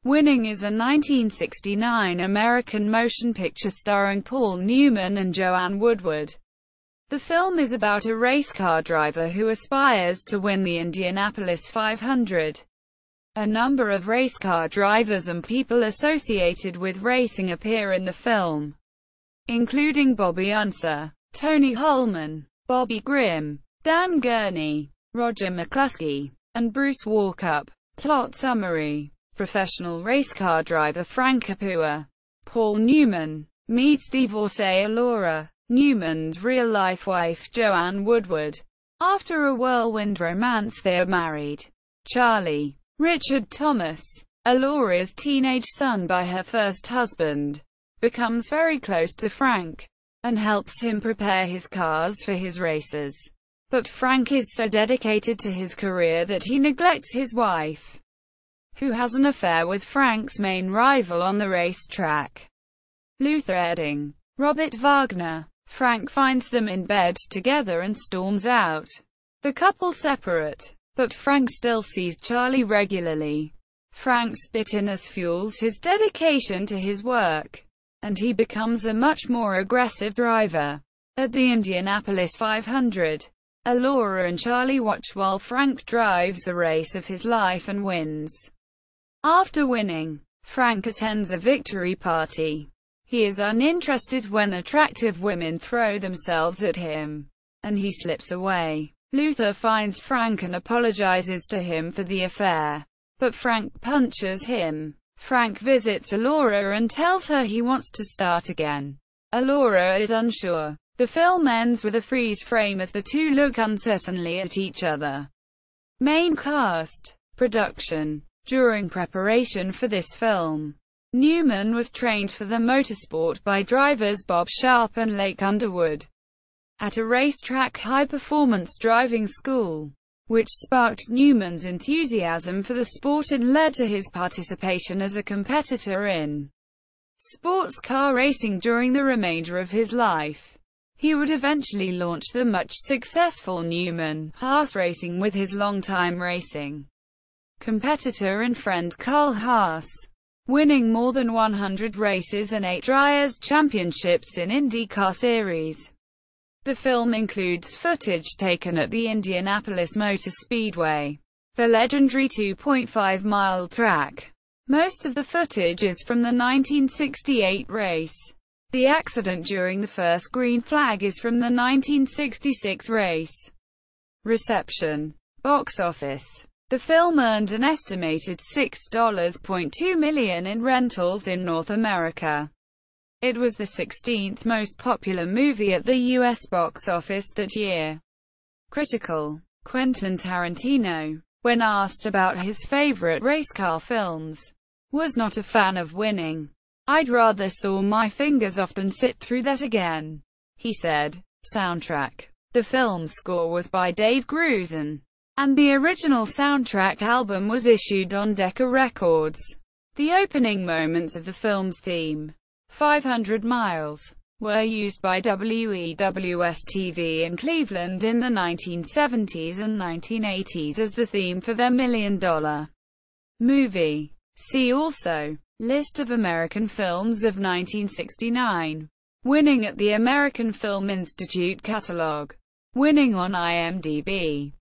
Winning is a 1969 American motion picture starring Paul Newman and Joanne Woodward. The film is about a race car driver who aspires to win the Indianapolis 500. A number of race car drivers and people associated with racing appear in the film, including Bobby Unser, Tony Hulman, Bobby Grimm, Dan Gurney, Roger McCluskey, and Bruce Walkup. Plot summary: professional race car driver Frank Capua, Paul Newman, meets divorcee Laura, Newman's real-life wife Joanne Woodward. After a whirlwind romance they are married. Charlie, Richard Thomas, Laura's teenage son by her first husband, becomes very close to Frank, and helps him prepare his cars for his races. But Frank is so dedicated to his career that he neglects his wife, who has an affair with Frank's main rival on the racetrack, Luther Edding. Robert Wagner. Frank finds them in bed together and storms out. The couple separate, but Frank still sees Charlie regularly. Frank's bitterness fuels his dedication to his work, and he becomes a much more aggressive driver. At the Indianapolis 500, Laura and Charlie watch while Frank drives the race of his life and wins. After winning, Frank attends a victory party. He is uninterested when attractive women throw themselves at him, and he slips away. Luther finds Frank and apologizes to him for the affair, but Frank punches him. Frank visits Laura and tells her he wants to start again. Laura is unsure. The film ends with a freeze frame as the two look uncertainly at each other. Main cast. Production. During preparation for this film, Newman was trained for the motorsport by drivers Bob Sharp and Lake Underwood at a racetrack high-performance driving school, which sparked Newman's enthusiasm for the sport and led to his participation as a competitor in sports car racing during the remainder of his life. He would eventually launch the much successful Newman Haas Racing with his longtime racing competitor and friend Carl Haas, winning more than 100 races and 8 Drivers' Championships in IndyCar Series. The film includes footage taken at the Indianapolis Motor Speedway, the legendary 2.5-mile track. Most of the footage is from the 1968 race. The accident during the first green flag is from the 1966 race. Reception. Box office. The film earned an estimated $6.2 million in rentals in North America. It was the 16th most popular movie at the U.S. box office that year. Critical. Quentin Tarantino, when asked about his favorite race car films, was not a fan of Winning. "I'd rather saw my fingers off than sit through that again," he said. Soundtrack. The film's score was by Dave Grusin, and the original soundtrack album was issued on Decca Records. The opening moments of the film's theme, 500 Miles, were used by WEWS-TV in Cleveland in the 1970s and 1980s as the theme for their $1 Million movie. See also: List of American films of 1969. Winning at the American Film Institute Catalog. Winning on IMDb.